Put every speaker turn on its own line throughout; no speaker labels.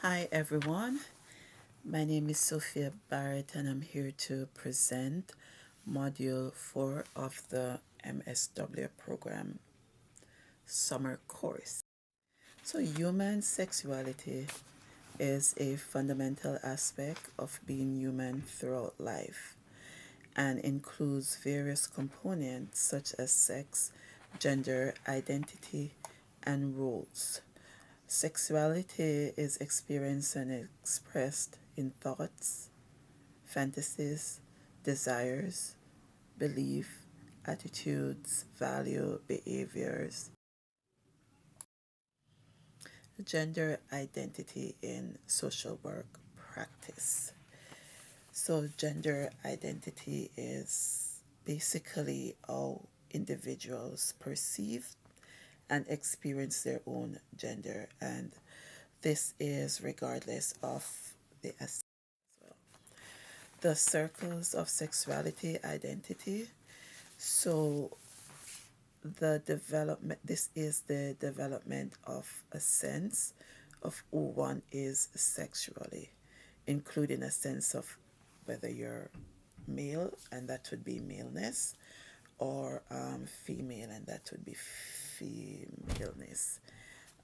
Hi everyone, my name is Sophia Barrett and I'm here to present Module 4 of the MSW program summer course. So human sexuality is a fundamental aspect of being human throughout life and includes various components such as sex, gender, identity, and roles. Sexuality is experienced and expressed in thoughts, fantasies, desires, belief, attitudes, value, behaviors. Gender identity in social work practice. So, gender identity is basically how individuals perceive and experience their own gender, and this is regardless of the the circles of sexuality identity. So the development this is the development of a sense of who one is sexually, including a sense of whether you're male, and that would be maleness, or female, and that would be femaleness.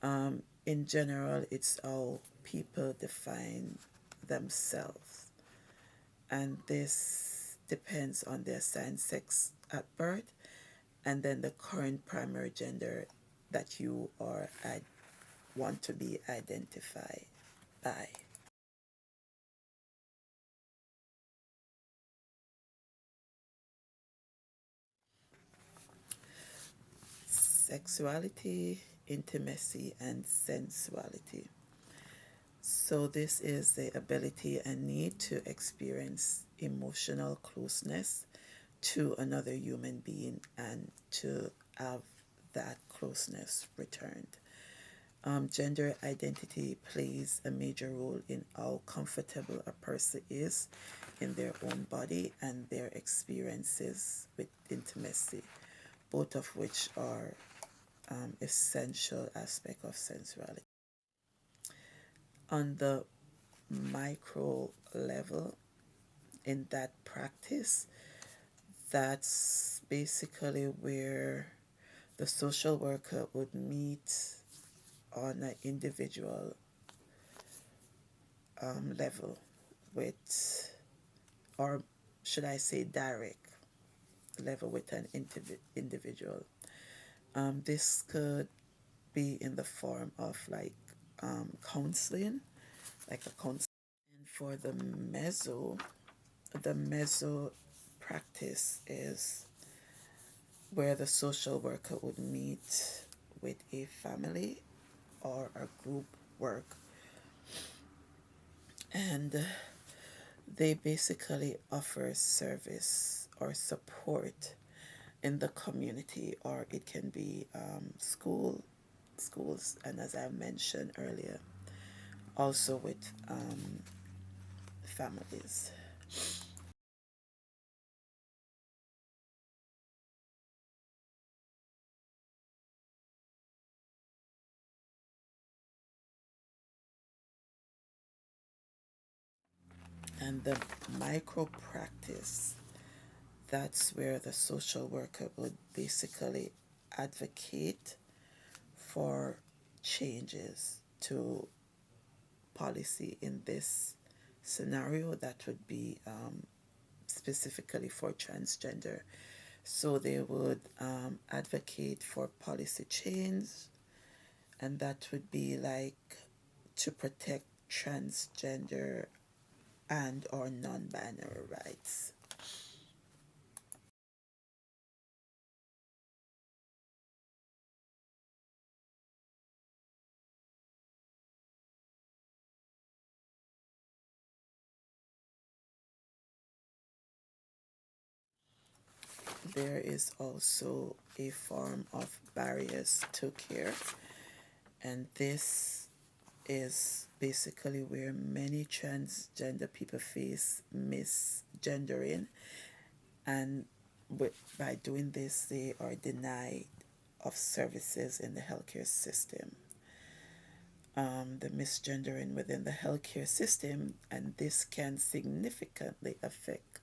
In general, it's how people define themselves, and this depends on their assigned sex at birth and then the current primary gender that you are want to be identified by. Sexuality, intimacy, and sensuality. So, this is the ability and need to experience emotional closeness to another human being and to have that closeness returned. Gender identity plays a major role in how comfortable a person is in their own body and their experiences with intimacy, both of which are essential aspect of sensuality. On the micro level, in that practice, that's basically where the social worker would meet on an individual level with, or should I say, direct level with an individual. This could be in the form of like counseling, like a counselor. And for the meso practice is where the social worker would meet with a family or a group work, and they basically offer service or support in the community, or it can be schools, and as I mentioned earlier, also with families. And the micro practice, that's where the social worker would basically advocate for changes to policy. In this scenario, that would be specifically for transgender. So they would advocate for policy change, and that would be like to protect transgender and or non-binary rights. There is also a form of barriers to care, and this is basically where many transgender people face misgendering, and by doing this, they are denied of services in the healthcare system. the misgendering within the healthcare system, and this can significantly affect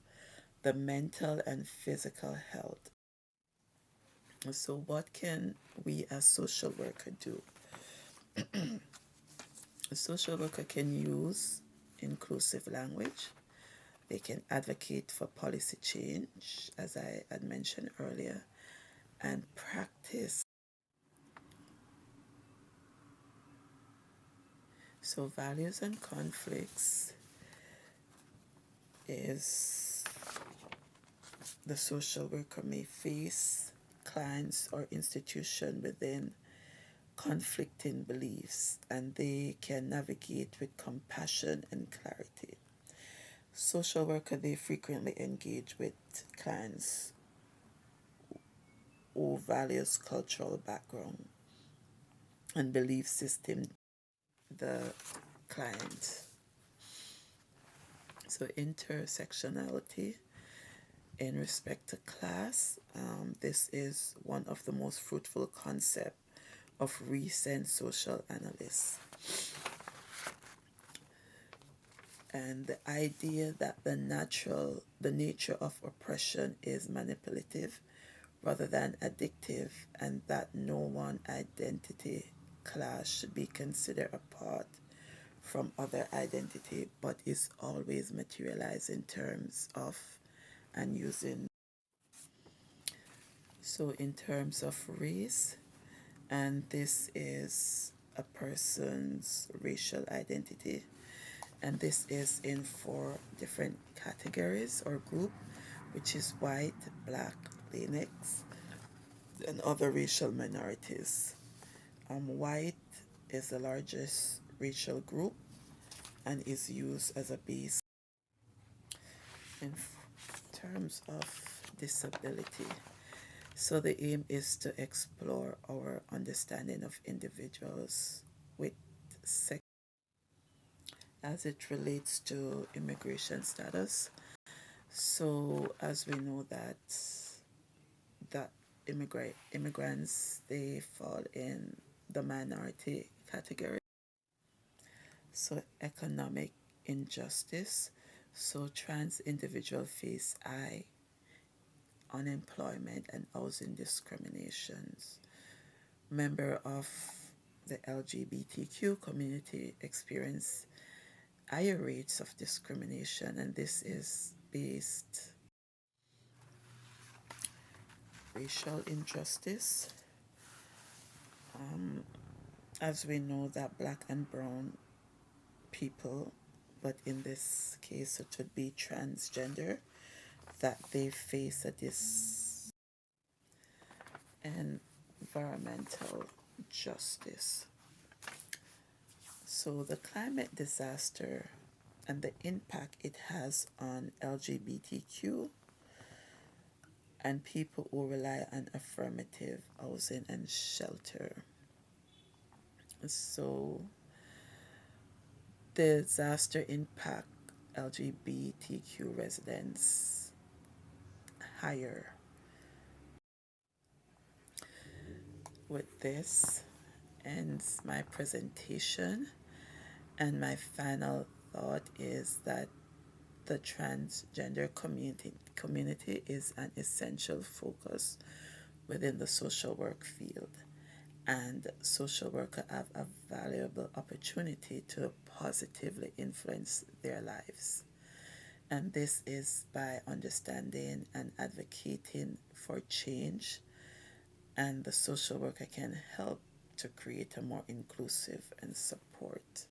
the mental and physical health. So, what can we as social worker do? A social worker can use inclusive language. They can advocate for policy change, as I had mentioned earlier, and practice. So, values and conflicts is the social worker may face clients or institution within conflicting beliefs, and they can navigate with compassion and clarity. Social worker, they frequently engage with clients who values cultural background and belief system the client. So intersectionality in respect to class, this is one of the most fruitful concepts of recent social analysts. And the idea that the nature of oppression is manipulative rather than addictive, and that no one identity class should be considered apart from other identity, but is always materialized in terms of and using. So in terms of race, and this is a person's racial identity, and this is in four different categories or group, which is white, black, Latinx, and other racial minorities. White is the largest racial group and is used as a base in terms of disability. So the aim is to explore our understanding of individuals with sex as it relates to immigration status. So as we know that immigrants, they fall in the minority category. So economic injustice. So trans individual face high unemployment and housing discriminations. Member of the LGBTQ community experience higher rates of discrimination, and this is based racial injustice. As we know that black and brown people, but in this case it would be transgender, that they face a environmental justice. So the climate disaster and the impact it has on LGBTQ and people who rely on affirmative housing and shelter. So disaster impact LGBTQ residents higher. With this ends my presentation, and my final thought is that the transgender community is an essential focus within the social work field, and social workers have a valuable opportunity to positively influence their lives. And this is by understanding and advocating for change, and the social worker can help to create a more inclusive and support